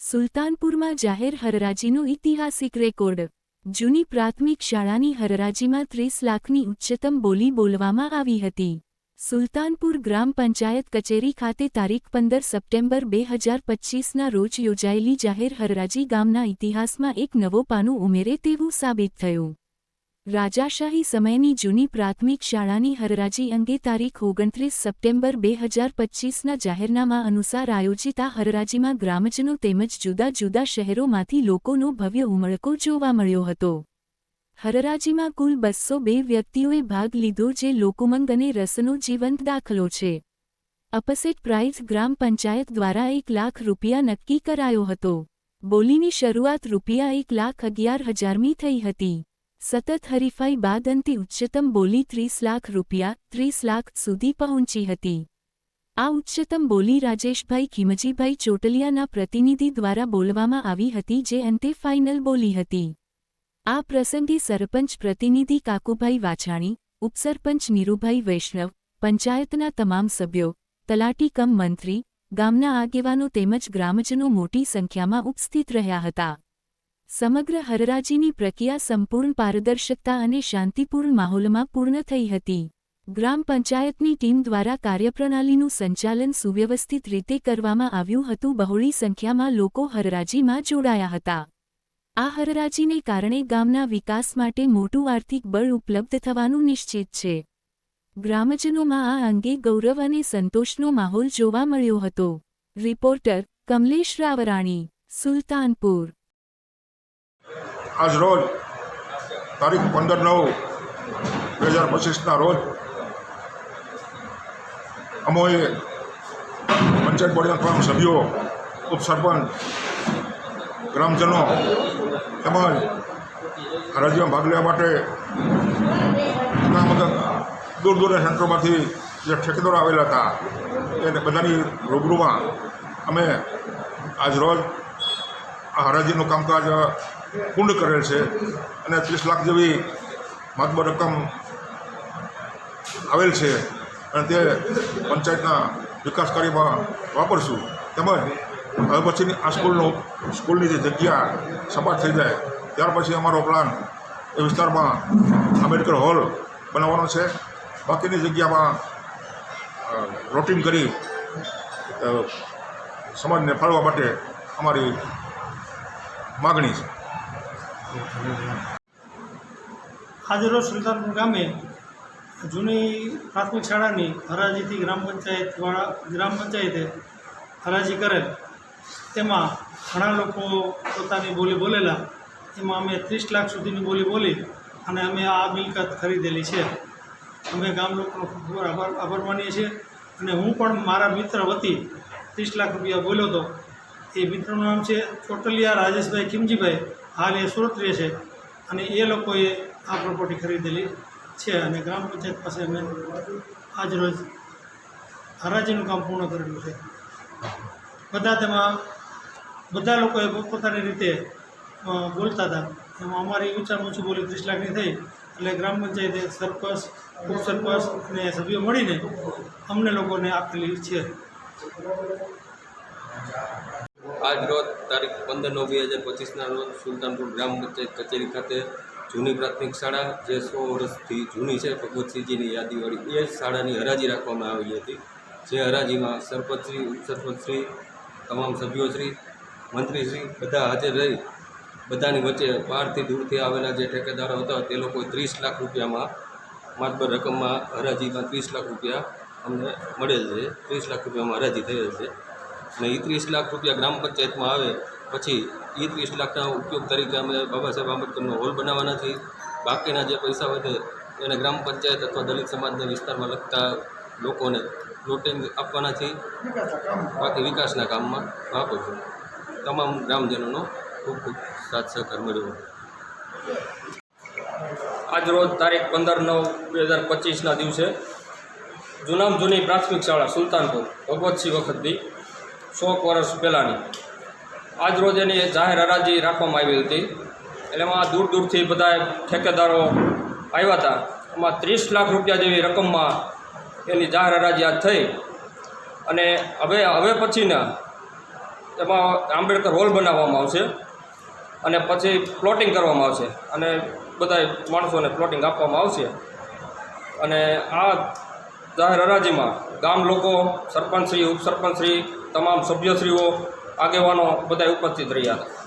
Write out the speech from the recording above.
સુલતાનપુરમાં જાહેર હરરાજીનો ઐતિહાસિક રેકોર્ડ। જૂની પ્રાથમિક શાળાની હરરાજીમાં 30 લાખની ઉચ્ચતમ બોલી બોલવામાં આવી હતી। સુલતાનપુર ગ્રામ પંચાયત કચેરી ખાતે તારીખ 15 સપ્ટેમ્બર 2025ના રોજ યોજાયેલી જાહેર હરરાજી ગામના ઇતિહાસમાં એક નવો પાનું ઉમેરે તેવું સાબિત થયું। રાજાશાહી સમયની જૂની પ્રાથમિક શાળાની હરરાજી અંગે તારીખ 29 સપ્ટેમ્બર 2025ના જાહેરનામા અનુસાર આયોજિત આ હરરાજીમાં ગ્રામજનો તેમજ જુદા જુદા શહેરોમાંથી લોકોનો ભવ્ય ઉમળકો જોવા મળ્યો હતો। હરરાજીમાં કુલ 202 વ્યક્તિઓએ ભાગ લીધો, જે લોકોમંગ અને રસનો જીવંત દાખલો છે। અપસેટ પ્રાઇઝ ગ્રામ પંચાયત દ્વારા 1 લાખ રૂપિયા નક્કી કરાયો હતો। બોલીની શરૂઆત ₹1,11,000ની થઈ હતી। સતત હરીફાઈ બાદ અંતે ઉચ્ચતમ બોલી 30 લાખ રૂપિયા 30 લાખ સુધી પહોંચી હતી। આ ઉચ્ચતમ બોલી રાજેશભાઈ ખીમજીભાઈ ચોટલિયાના પ્રતિનિધિ દ્વારા બોલવામાં આવી હતી, જે અંતે ફાઇનલ બોલી હતી। આ પ્રસંગે સરપંચ પ્રતિનિધિ કાકુભાઈ વાછાણી, ઉપસરપંચ નીરુભાઈ વૈષ્ણવ, પંચાયતના તમામ સભ્યો, તલાટી કમ મંત્રી, ગામના આગેવાનો તેમજ ગ્રામજનો મોટી સંખ્યામાં ઉપસ્થિત રહ્યા હતા। સમગ્ર હરરાજીની પ્રક્રિયા સંપૂર્ણ પારદર્શકતા અને શાંતિપૂર્ણ માહોલમાં પૂર્ણ થઈ હતી। ગ્રામ પંચાયતની ટીમ દ્વારા કાર્યપ્રણાલીનું સંચાલન સુવ્યવસ્થિત રીતે કરવામાં આવ્યું હતું। બહોળી સંખ્યામાં લોકો હરરાજીમાં જોડાયા હતા। આ હરરાજીને કારણે ગામના વિકાસ માટે મોટું આર્થિક બળ ઉપલબ્ધ થવાનું નિશ્ચિત છે। ગ્રામજનોમાં આ અંગે ગૌરવ અને સંતોષનો માહોલ જોવા મળ્યો હતો। રિપોર્ટર કમલેશ રાવરાણી, સુલતાનપુર। આજ રોજ તારીખ 15/9/2025ના રોજ અમોએ પંચાયત બોર્ડના તમામ સભ્યો, ઉપસરપંચ, ગ્રામજનો તેમજ હરરાજીમાં ભાગ લેવા માટે દૂર દૂરના સેન્ટરોમાંથી જે ઠેકેદારો આવેલા હતા એને બધાની રૂબરૂમાં અમે આજ રોજ આ હરાજીનું કામકાજ પૂર્ણ કરેલ છે અને 30 લાખ જેવી માતબર રકમ આવેલ છે અને તે પંચાયતના વિકાસ કાર્યમાં વાપરશું। તેમજ હવે પછીની આ સ્કૂલની જે જગ્યા સપાટ થઈ જાય ત્યાર પછી અમારો પ્લાન એ વિસ્તારમાં આંબેડકર હોલ બનાવવાનો છે। બાકીની જગ્યામાં રોટિંગ કરી સમાજને ફાળવા માટે અમારી માગણી છે। આજરોજ સુલતાનપુર ગામે જૂની પ્રાથમિક શાળાની હરાજીથી ગ્રામ પંચાયતે હરાજી કરેલ, તેમાં ઘણા લોકો પોતાની બોલી બોલેલા। એમાં અમે 30 લાખ સુધીની બોલી બોલી અને અમે આ મિલકત ખરીદેલી છે। અમે ગામ લોકોનો ખૂબ આભાર માનીએ છીએ અને હું પણ મારા મિત્ર વતી 30 લાખ રૂપિયા બોલ્યો હતો। એ મિત્રનું નામ છે ચોટલિયા રાજેશભાઈ ખીમજીભાઈ, હાલ એ સુરત રહે છે અને એ લોકોએ આ પ્રોપર્ટી ખરીદેલી છે અને ગ્રામ પંચાયત પાસે અમે આજરોજ હરાજીનું કામ પૂર્ણ કરેલું છે। બધા લોકોએ પોતપોતાની રીતે બોલતા હતા। એમાં અમારી ઊંચામાં ઊંચી બોલી 30 લાખની થઈ, એટલે ગ્રામ પંચાયતે સરપંચ, ઉપસરપંચ અને સભ્યો મળીને અમને લોકોને આપેલી છે। આજ રોજ તારીખ 15/9/2025ના રોજ સુલતાનપુર ગ્રામ પંચાયત કચેરી ખાતે જૂની પ્રાથમિક શાળા જે 100 વર્ષથી જૂની છે, ભગવતસિંહજીની યાદીવાળી, એ શાળાની હરાજી રાખવામાં આવી હતી। જે હરાજીમાં સરપંચશ્રી, ઉપસરપંચશ્રી, તમામ સભ્યોશ્રી, મંત્રીશ્રી બધા હાજર રહી બધાની વચ્ચે બહારથી દૂરથી આવેલા જે ઠેકેદારો હતા તે લોકોએ 30 લાખ રૂપિયામાં માતબર રકમમાં હરાજીમાં 30 લાખ રૂપિયા અમને મળેલ છે। 30 લાખ રૂપિયામાં હરાજી થયેલ છે અને એ 30 લાખ રૂપિયા ગ્રામ પંચાયતમાં આવે પછી એ 30 લાખના ઉપયોગ તરીકે અમે બાબા સાહેબ આંબેડકરનો હોલ બનાવવાના છીએ। બાકીના જે પૈસા વધે એને ગ્રામ પંચાયત અથવા દલિત સમાજના વિસ્તારમાં લગતા લોકોને પ્લોટિંગ આપવાના છીએ। બાકી વિકાસના કામમાં વાપરશું। તમામ ગ્રામજનોનો ખૂબ ખૂબ સાથ સહકાર મળ્યો। આજ રોજ તારીખ 15/9/2025ના દિવસે જૂની પ્રાથમિક શાળા સુલતાનપુર ભગવતસિંહ વખતની 100 વર્ષ પહેલાંની આજ રોજ એની જાહેર હરાજી રાખવામાં આવી હતી। એટલે એમાં દૂર દૂરથી બધા ઠેકેદારો આવ્યા હતા। એમાં 30 લાખ રૂપિયા જેવી રકમમાં એની જાહેર હરાજી આજ થઈ અને હવે પછીના એમાં આંબેડકર હોલ બનાવવામાં આવશે અને પછી પ્લોટિંગ કરવામાં આવશે અને બધા માણસોને પ્લોટિંગ આપવામાં આવશે. અને આ જાહેર હરાજીમાં ગામ લોકો, સરપંચશ્રી, ઉપસરપંચશ્રી, તમામ સભ્યશ્રીઓ, આગેવાનો બધા ઉપસ્થિત રહ્યા હતા.